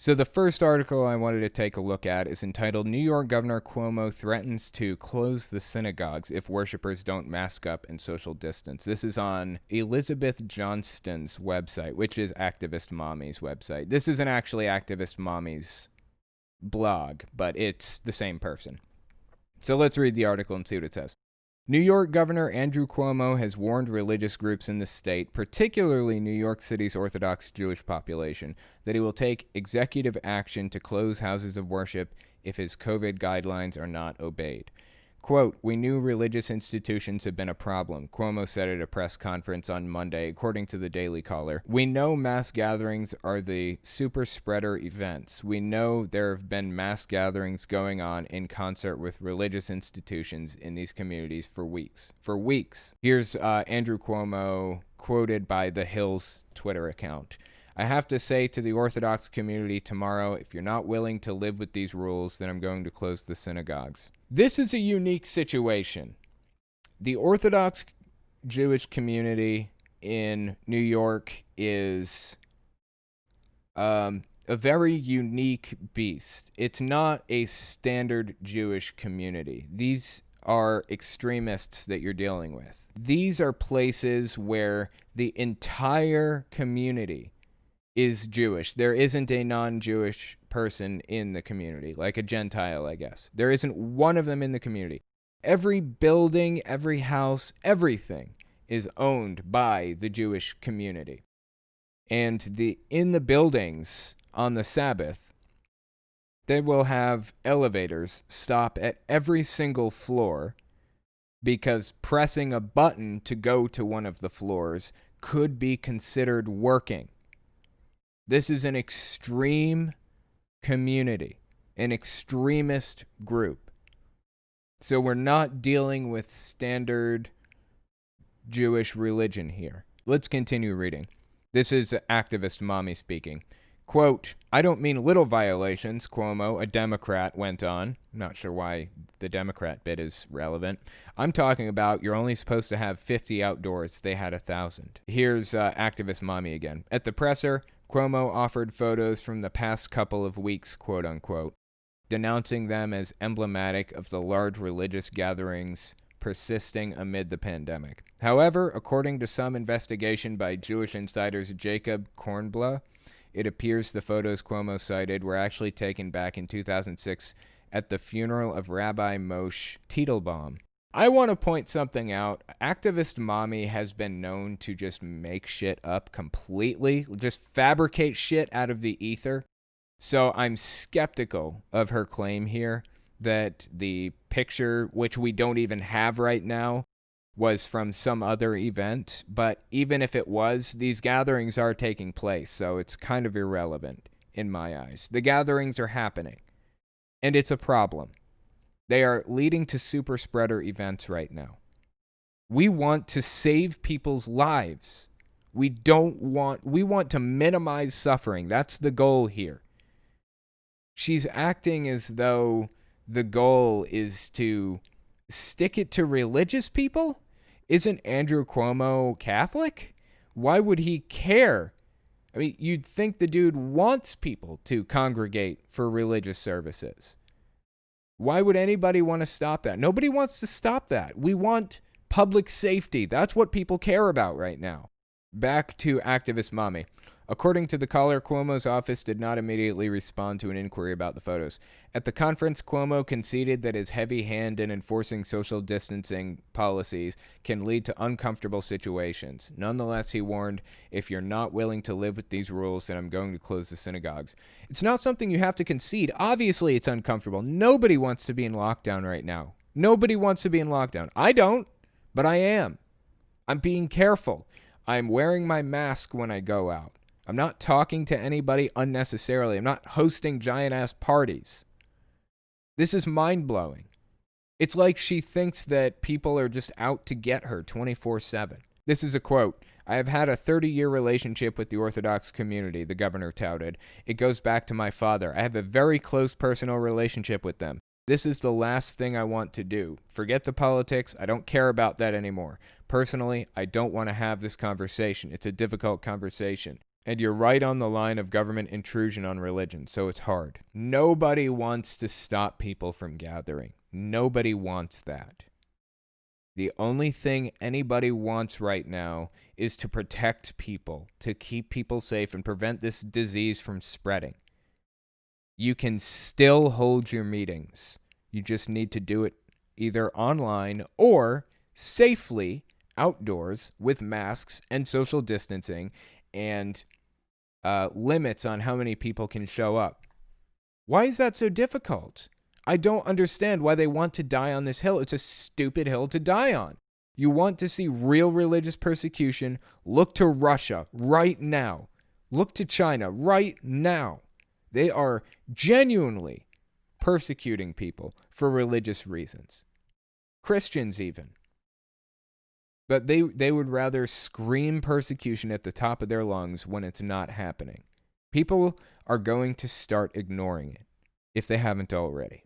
So the first article I wanted to take a look at is entitled New York Governor Cuomo Threatens to Close the Synagogues If Worshippers Don't Mask Up and Social Distance. This is on Elizabeth Johnston's website, which is Activist Mommy's website. This isn't actually Activist Mommy's blog, but it's the same person. So let's read the article and see what it says. New York Governor Andrew Cuomo has warned religious groups in the state, particularly New York City's Orthodox Jewish population, that he will take executive action to close houses of worship if his COVID guidelines are not obeyed. Quote, "We knew religious institutions have been a problem," Cuomo said at a press conference on Monday, according to the Daily Caller. "We know mass gatherings are the super spreader events. We know there have been mass gatherings going on in concert with religious institutions in these communities for weeks. For weeks." Here's Andrew Cuomo quoted by The Hill's Twitter account. "I have to say to the Orthodox community tomorrow, if you're not willing to live with these rules, then I'm going to close the synagogues." This is a unique situation. The Orthodox Jewish community in New York is a very unique beast. It's not a standard Jewish community. These are extremists that you're dealing with. These are places where the entire community is Jewish. There isn't a non-Jewish person in the community, like a Gentile, I guess. There isn't one of them in the community. Every building, every house, everything is owned by the Jewish community. And in the buildings on the Sabbath, they will have elevators stop at every single floor because pressing a button to go to one of the floors could be considered working. This is an extreme community, an extremist group. So we're not dealing with standard Jewish religion here. Let's continue reading. This is Activist Mommy speaking. Quote, "I don't mean little violations," Cuomo, a Democrat, went on. I'm not sure why the Democrat bit is relevant. "I'm talking about you're only supposed to have 50 outdoors. They had 1,000. Here's Activist Mommy again. At the presser, Cuomo offered photos from the past couple of weeks, quote unquote, denouncing them as emblematic of the large religious gatherings persisting amid the pandemic. However, according to some investigation by Jewish insiders Jacob Kornbluh, it appears the photos Cuomo cited were actually taken back in 2006 at the funeral of Rabbi Moshe Teitelbaum. I want to point something out. Activist Mommy has been known to just make shit up completely, just fabricate shit out of the ether. So I'm skeptical of her claim here that the picture, which we don't even have right now, was from some other event. But even if it was, these gatherings are taking place, so it's kind of irrelevant in my eyes. The gatherings are happening, and it's a problem. They are leading to super spreader events right now. We want to save people's lives. We want to minimize suffering. That's the goal here. She's acting as though the goal is to stick it to religious people? Isn't Andrew Cuomo Catholic? Why would he care? I mean, you'd think the dude wants people to congregate for religious services. Why would anybody want to stop that? Nobody wants to stop that. We want public safety. That's what people care about right now. Back to Activist Mommy. According to the caller, Cuomo's office did not immediately respond to an inquiry about the photos. At the conference, Cuomo conceded that his heavy hand in enforcing social distancing policies can lead to uncomfortable situations. Nonetheless, he warned, "If you're not willing to live with these rules, then I'm going to close the synagogues." It's not something you have to concede. Obviously, it's uncomfortable. Nobody wants to be in lockdown right now. Nobody wants to be in lockdown. I don't, but I am. I'm being careful. I'm wearing my mask when I go out. I'm not talking to anybody unnecessarily. I'm not hosting giant-ass parties. This is mind-blowing. It's like she thinks that people are just out to get her 24/7. This is a quote. "I have had a 30-year relationship with the Orthodox community," the governor touted. "It goes back to my father. I have a very close personal relationship with them. This is the last thing I want to do. Forget the politics. I don't care about that anymore. Personally, I don't want to have this conversation. It's a difficult conversation." And you're right on the line of government intrusion on religion, so it's hard. Nobody wants to stop people from gathering. Nobody wants that. The only thing anybody wants right now is to protect people, to keep people safe and prevent this disease from spreading. You can still hold your meetings. You just need to do it either online or safely outdoors with masks and social distancing and limits on how many people can show up. Why is that so difficult? I don't understand why they want to die on this hill. It's a stupid hill to die on. You want to see real religious persecution? Look to Russia right now. Look to China right now. They are genuinely persecuting people for religious reasons. Christians even. But they would rather scream persecution at the top of their lungs when it's not happening. People are going to start ignoring it if they haven't already.